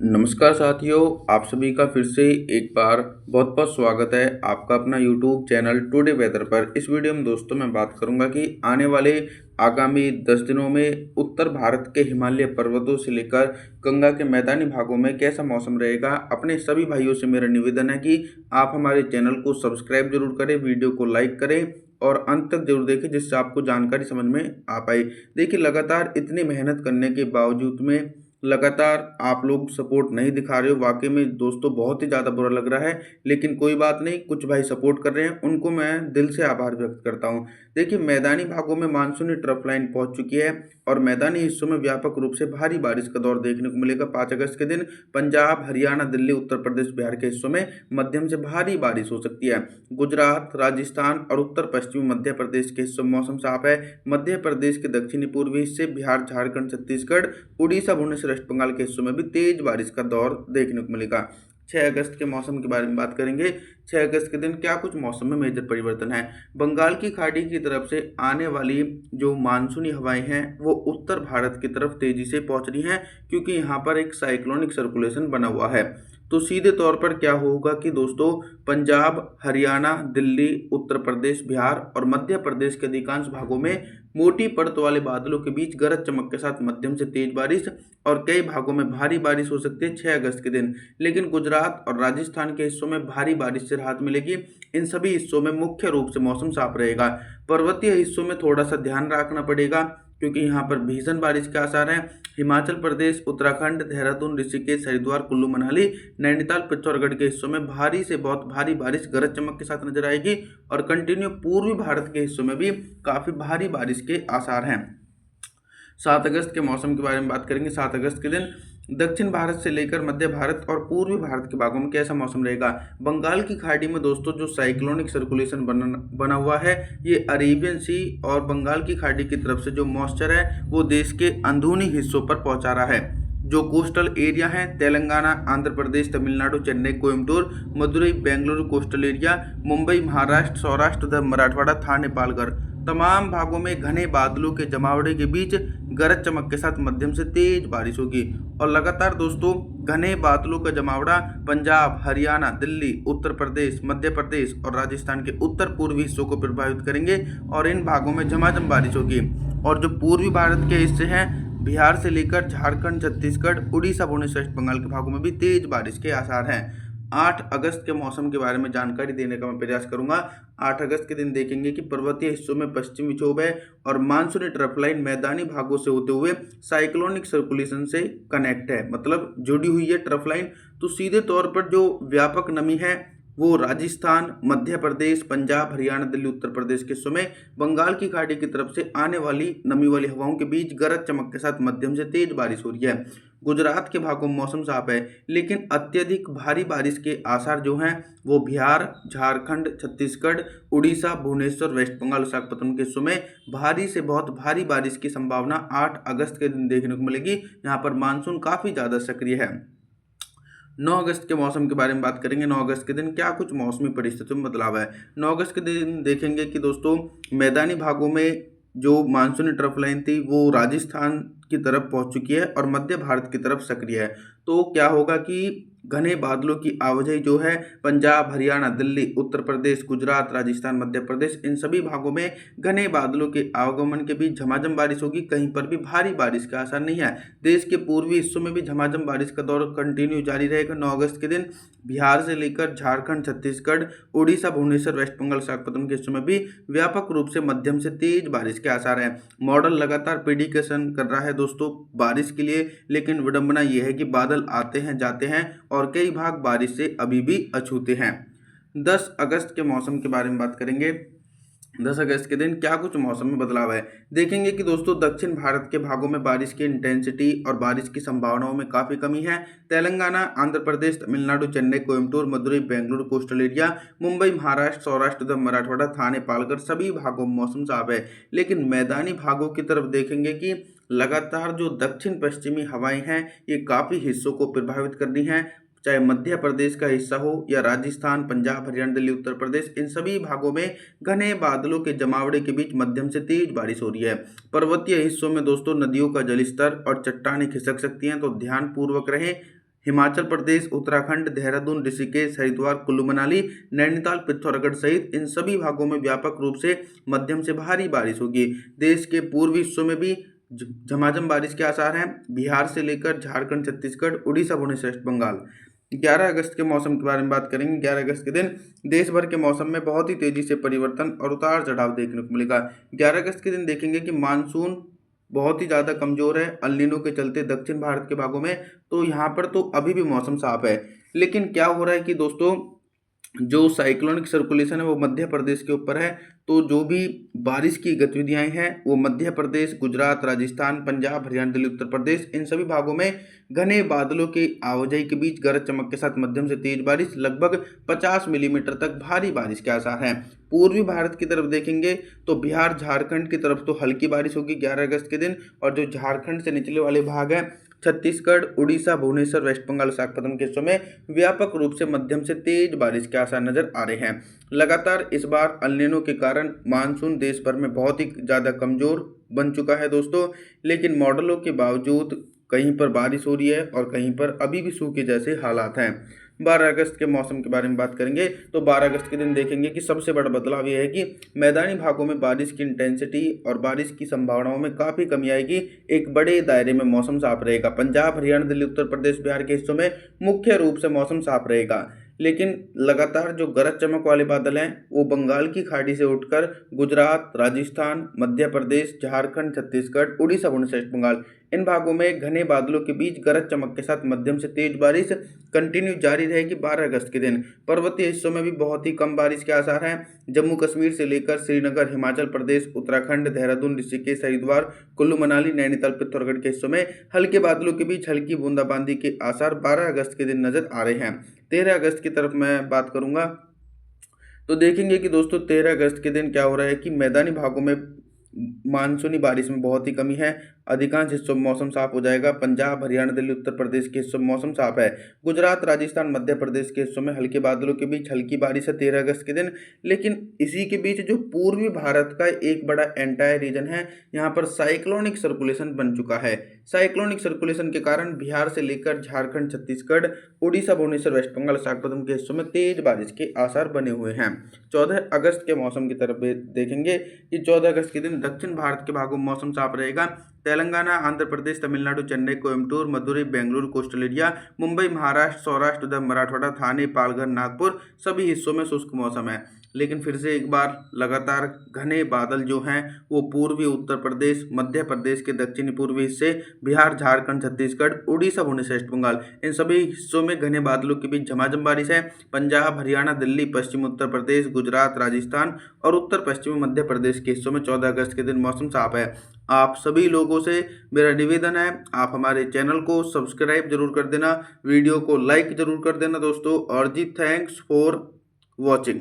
नमस्कार साथियों, आप सभी का फिर से एक बार बहुत बहुत स्वागत है आपका अपना यूट्यूब चैनल टुडे वेदर पर। इस वीडियो में दोस्तों मैं बात करूंगा कि आने वाले आगामी 10 दिनों में उत्तर भारत के हिमालय पर्वतों से लेकर गंगा के मैदानी भागों में कैसा मौसम रहेगा। अपने सभी भाइयों से मेरा निवेदन है कि आप हमारे चैनल को सब्सक्राइब जरूर करें, वीडियो को लाइक करें और अंत तक जरूर देखें जिससे आपको जानकारी समझ में आ पाए। देखिए, लगातार इतनी मेहनत करने के बावजूद में लगातार आप लोग सपोर्ट नहीं दिखा रहे हो। वाकई में दोस्तों बहुत ही ज़्यादा बुरा लग रहा है, लेकिन कोई बात नहीं, कुछ भाई सपोर्ट कर रहे हैं, उनको मैं दिल से आभार व्यक्त करता हूं। देखिए, मैदानी भागों में मानसूनी ट्रफ लाइन पहुंच चुकी है और मैदानी हिस्सों में व्यापक रूप से भारी बारिश का दौर देखने को मिलेगा। 5 अगस्त के दिन पंजाब, हरियाणा, दिल्ली, उत्तर प्रदेश, बिहार के हिस्सों में मध्यम से भारी बारिश हो सकती है। गुजरात, राजस्थान और उत्तर पश्चिमी मध्य प्रदेश के हिस्सों में मौसम साफ है। मध्य प्रदेश के दक्षिणी पूर्वी हिस्से, बिहार, झारखंड, छत्तीसगढ़, उड़ीसा, भुवनेश्वर, वेस्ट बंगाल के हिस्सों में भी तेज बारिश का दौर देखने को मिलेगा। 6 अगस्त के मौसम के बारे में बात करेंगे। 6 अगस्त के दिन क्या कुछ मौसम में मेजर परिवर्तन है। बंगाल की खाड़ी की तरफ से आने वाली जो मानसूनी हवाएं हैं वो उत्तर भारत की तरफ तेजी से पहुंच रही हैं, क्योंकि यहाँ पर एक साइक्लोनिक सर्कुलेशन बना हुआ है। तो सीधे तौर पर क्या होगा कि दोस्तों पंजाब, हरियाणा, दिल्ली, उत्तर प्रदेश, बिहार और मध्य प्रदेश के अधिकांश भागों में मोटी परत वाले बादलों के बीच गरज चमक के साथ मध्यम से तेज बारिश और कई भागों में भारी बारिश हो सकती है 6 अगस्त के दिन। लेकिन गुजरात और राजस्थान के हिस्सों में भारी बारिश से राहत मिलेगी। इन सभी हिस्सों में मुख्य रूप से मौसम साफ रहेगा। पर्वतीय हिस्सों में थोड़ा सा ध्यान रखना पड़ेगा, क्योंकि यहाँ पर भीषण बारिश के आसार हैं। हिमाचल प्रदेश, उत्तराखंड, देहरादून, ऋषिकेश, हरिद्वार, कुल्लू मनाली, नैनीताल, पिथौरागढ़ के हिस्सों में भारी से बहुत भारी बारिश गरज चमक के साथ नजर आएगी और कंटिन्यू पूर्वी भारत के हिस्सों में भी काफी भारी बारिश के आसार हैं। 7 अगस्त के मौसम के बारे में बात करेंगे। 7 अगस्त के दिन दक्षिण भारत से लेकर मध्य भारत और पूर्वी भारत के भागों में कैसा मौसम रहेगा। बंगाल की खाड़ी में दोस्तों जो साइक्लोनिक सर्कुलेशन बना हुआ है, ये अरेबियन सी और बंगाल की खाड़ी की तरफ से जो मॉइस्चर है वो देश के अंदरूनी हिस्सों पर पहुंचा रहा है। जो कोस्टल एरिया है, तेलंगाना, आंध्र प्रदेश, तमिलनाडु, चेन्नई, कोयम्बटूर, मदुरई, बेंगलुरु कोस्टल एरिया, मुंबई, महाराष्ट्र, सौराष्ट्र तथा मराठवाड़ा, थाने, पालघर, तमाम भागों में घने बादलों के जमावड़े के बीच गरज चमक के साथ मध्यम से तेज बारिश होगी। और लगातार दोस्तों घने बादलों का जमावड़ा पंजाब, हरियाणा, दिल्ली, उत्तर प्रदेश, मध्य प्रदेश और राजस्थान के उत्तर पूर्वी हिस्सों को प्रभावित करेंगे और इन भागों में झमाझम बारिश होगी। और जो पूर्वी भारत के हिस्से हैं, बिहार से लेकर झारखंड, छत्तीसगढ़, उड़ीसा, भुवनेश्वर, वेस्ट बंगाल के भागों में भी तेज बारिश के आसार हैं। 8 अगस्त के मौसम के बारे में जानकारी देने का मैं प्रयास करूंगा। 8 अगस्त के दिन देखेंगे कि पर्वतीय हिस्सों में पश्चिमी विक्षोभ है और मानसूनी ट्रफ लाइन मैदानी भागों से होते हुए साइक्लोनिक सर्कुलेशन से कनेक्ट है, मतलब जुड़ी हुई है ट्रफ लाइन। तो सीधे तौर पर जो व्यापक नमी है वो राजस्थान, मध्य प्रदेश, पंजाब, हरियाणा, दिल्ली, उत्तर प्रदेश के हिस्सों में बंगाल की खाड़ी की तरफ से आने वाली नमी वाली हवाओं के बीच गरज चमक के साथ मध्यम से तेज बारिश हो रही है। गुजरात के भागों में मौसम साफ है, लेकिन अत्यधिक भारी बारिश के आसार जो हैं वो बिहार, झारखंड, छत्तीसगढ़, उड़ीसा, भुवनेश्वर, वेस्ट बंगाल, विशाखापट्टनम के हिस्सों में भारी से बहुत भारी बारिश की संभावना 8 अगस्त के दिन देखने को मिलेगी। यहाँ पर मानसून काफी ज्यादा सक्रिय है। 9 अगस्त के मौसम के बारे में बात करेंगे। 9 अगस्त के दिन क्या कुछ मौसमी परिस्थितियों में बदलाव है। 9 अगस्त के दिन देखेंगे कि दोस्तों मैदानी भागों में जो मानसूनी ट्रफ लाइन थी वो राजस्थान की तरफ पहुंच चुकी है और मध्य भारत की तरफ सक्रिय है। तो क्या होगा कि घने बादलों की आवाजाही जो है पंजाब, हरियाणा, दिल्ली, उत्तर प्रदेश, गुजरात, राजस्थान, मध्य प्रदेश, इन सभी भागों में घने बादलों के आवागमन के बीच झमाझम बारिश होगी। कहीं पर भी भारी बारिश का आसार नहीं है। देश के पूर्वी हिस्सों में भी झमाझम बारिश का दौर कंटिन्यू जारी रहेगा। 9 अगस्त के दिन बिहार से लेकर झारखंड, छत्तीसगढ़, उड़ीसा, भुवनेश्वर, वेस्ट बंगाल, विशाखापट्टनम के हिस्सों में भी व्यापक रूप से मध्यम से तेज बारिश के आसार हैं। मॉडल लगातार प्रेडिक्शन कर रहा है दोस्तों बारिश के लिए, लेकिन विडंबना यह है कि बादल आते हैं, जाते हैं और कई भाग बारिश से अभी भी अछूते हैं। 10 अगस्त के मौसम के बारे में बात करेंगे। 10 अगस्त के दिन क्या कुछ मौसम में बदलाव है। देखेंगे कि दोस्तों दक्षिण भारत के भागों में बारिश की इंटेंसिटी और बारिश की संभावनाओं में काफ़ी कमी है। तेलंगाना, आंध्र प्रदेश, तमिलनाडु, चेन्नई, कोयम्बटूर, मदुरई, बेंगलुरु कोस्टल एरिया, मुंबई, महाराष्ट्र, सौराष्ट्र तथा मराठवाड़ा, थाने, पालघर, सभी भागों में मौसम साफ है। लेकिन मैदानी भागों की तरफ देखेंगे कि लगातार जो दक्षिण पश्चिमी हवाएं हैं ये काफ़ी हिस्सों को प्रभावित कर रही हैं। चाहे मध्य प्रदेश का हिस्सा हो या राजस्थान, पंजाब, हरियाणा, दिल्ली, उत्तर प्रदेश, इन सभी भागों में घने बादलों के जमावड़े के बीच मध्यम से तेज बारिश हो रही है। पर्वतीय हिस्सों में दोस्तों नदियों का जलस्तर और चट्टानें खिसक सकती हैं, तो ध्यान पूर्वक रहें। हिमाचल प्रदेश, उत्तराखंड, देहरादून, ऋषिकेश, हरिद्वार, कुल्लू मनाली, नैनीताल, पिथौरागढ़ सहित इन सभी भागों में व्यापक रूप से मध्यम से भारी बारिश होगी। देश के पूर्वी हिस्सों में भी झमाझम बारिश के आसार हैं। बिहार से लेकर झारखंड, छत्तीसगढ़, उड़ीसा, भुवनेश्वर, वेस्ट बंगाल। 11 अगस्त के मौसम के बारे में बात करेंगे। 11 अगस्त के दिन देश भर के मौसम में बहुत ही तेजी से परिवर्तन और उतार चढ़ाव देखने को मिलेगा। 11 अगस्त के दिन देखेंगे कि मानसून बहुत ही ज़्यादा कमज़ोर है अल नीनो के चलते दक्षिण भारत के भागों में। तो यहाँ पर तो अभी भी मौसम साफ है, लेकिन क्या हो रहा है कि दोस्तों जो साइक्लोनिक सर्कुलेशन है वो मध्य प्रदेश के ऊपर है। तो जो भी बारिश की गतिविधियां हैं वो मध्य प्रदेश, गुजरात, राजस्थान, पंजाब, हरियाणा, दिल्ली, उत्तर प्रदेश इन सभी भागों में घने बादलों की आवाजाही के बीच गरज चमक के साथ मध्यम से तेज बारिश, लगभग 50 मिलीमीटर तक भारी बारिश के आसार हैं। पूर्वी भारत की तरफ देखेंगे तो बिहार, झारखंड की तरफ तो हल्की बारिश होगी 11 अगस्त के दिन, और जो झारखंड से निचले वाले भाग हैं छत्तीसगढ़, उड़ीसा, भुवनेश्वर, वेस्ट बंगाल, विशाखापत्तनम के हिस्सों में व्यापक रूप से मध्यम से तेज बारिश के आसार नजर आ रहे हैं। लगातार इस बार अल नीनो के कारण मानसून देश भर में बहुत ही ज़्यादा कमज़ोर बन चुका है दोस्तों, लेकिन मॉडलों के बावजूद कहीं पर बारिश हो रही है और कहीं पर अभी भी सूखे जैसे हालात हैं। 12 अगस्त के मौसम के बारे में बात करेंगे तो 12 अगस्त के दिन देखेंगे कि सबसे बड़ा बदलाव यह है कि मैदानी भागों में बारिश की इंटेंसिटी और बारिश की संभावनाओं में काफ़ी कमी आएगी। एक बड़े दायरे में मौसम साफ रहेगा। पंजाब, हरियाणा, दिल्ली, उत्तर प्रदेश, बिहार के हिस्सों में मुख्य रूप से मौसम साफ रहेगा, लेकिन लगातार जो गरज चमक वाले बादल हैं वो बंगाल की खाड़ी से उठकर गुजरात, राजस्थान, मध्य प्रदेश, झारखंड, छत्तीसगढ़, उड़ीसा, भुवनेश्वर, वेस्ट बंगाल इन भागों में घने बादलों के बीच गरज चमक के साथ मध्यम से तेज बारिश कंटिन्यू जारी रहेगी 12 अगस्त के दिन। पर्वतीय हिस्सों में भी बहुत ही कम बारिश के आसार हैं। जम्मू कश्मीर से लेकर श्रीनगर, हिमाचल प्रदेश, उत्तराखंड, देहरादून, ऋषिकेश, हरिद्वार, कुल्लू मनाली, नैनीताल, पिथौरागढ़ के हिस्सों में हल्के बादलों के बीच हल्की बूंदाबांदी के आसार 12 अगस्त के दिन नजर आ रहे हैं। 13 अगस्त की तरफ मैं बात करूंगा तो देखेंगे कि दोस्तों 13 अगस्त के दिन क्या हो रहा है कि मैदानी भागों में मानसूनी बारिश में बहुत ही कमी है। अधिकांश हिस्सों में मौसम साफ हो जाएगा। पंजाब, हरियाणा, दिल्ली, उत्तर प्रदेश के हिस्सों में मौसम साफ है। गुजरात, राजस्थान, मध्य प्रदेश के हिस्सों में हल्के बादलों के बीच हल्की बारिश है 13 अगस्त के दिन। लेकिन इसी के बीच जो पूर्वी भारत का एक बड़ा एंटायर रीजन है, यहाँ पर साइक्लोनिक सर्कुलेशन बन चुका है। साइक्लोनिक सर्कुलेशन के कारण बिहार से लेकर झारखंड, छत्तीसगढ़, उड़ीसा, भुवनेश्वर, वेस्ट बंगाल, विशाखापत्तनम के हिस्सों में तेज बारिश के आसार बने हुए हैं। 14 अगस्त के मौसम की तरफ देखेंगे कि 14 अगस्त के दिन दक्षिण भारत के भागों में मौसम साफ रहेगा। तेलंगाना, आंध्र प्रदेश, तमिलनाडु, चेन्नई, कोयम्बटूर, मदुरई, बेंगलुरु, कोस्टल एरिया, मुंबई, महाराष्ट्र, सौराष्ट्र, उधर मराठवाड़ा, थाने, पालघर, नागपुर सभी हिस्सों में शुष्क मौसम है। लेकिन फिर से एक बार लगातार घने बादल जो हैं वो पूर्वी उत्तर प्रदेश, मध्य प्रदेश के दक्षिणी पूर्वी हिस्से, बिहार, झारखंड, छत्तीसगढ़, उड़ीसा, भुवनेश्वर, वेस्ट बंगाल इन सभी हिस्सों में घने बादलों के बीच झमाझम बारिश है। पंजाब, हरियाणा, दिल्ली, पश्चिम उत्तर प्रदेश, गुजरात, राजस्थान और उत्तर पश्चिमी मध्य प्रदेश के हिस्सों में 14 अगस्त के दिन मौसम साफ है। आप सभी लोगों से मेरा निवेदन है, आप हमारे चैनल को सब्सक्राइब जरूर कर देना, वीडियो को लाइक जरूर कर देना दोस्तों। और जी थैंक्स फॉर वॉचिंग।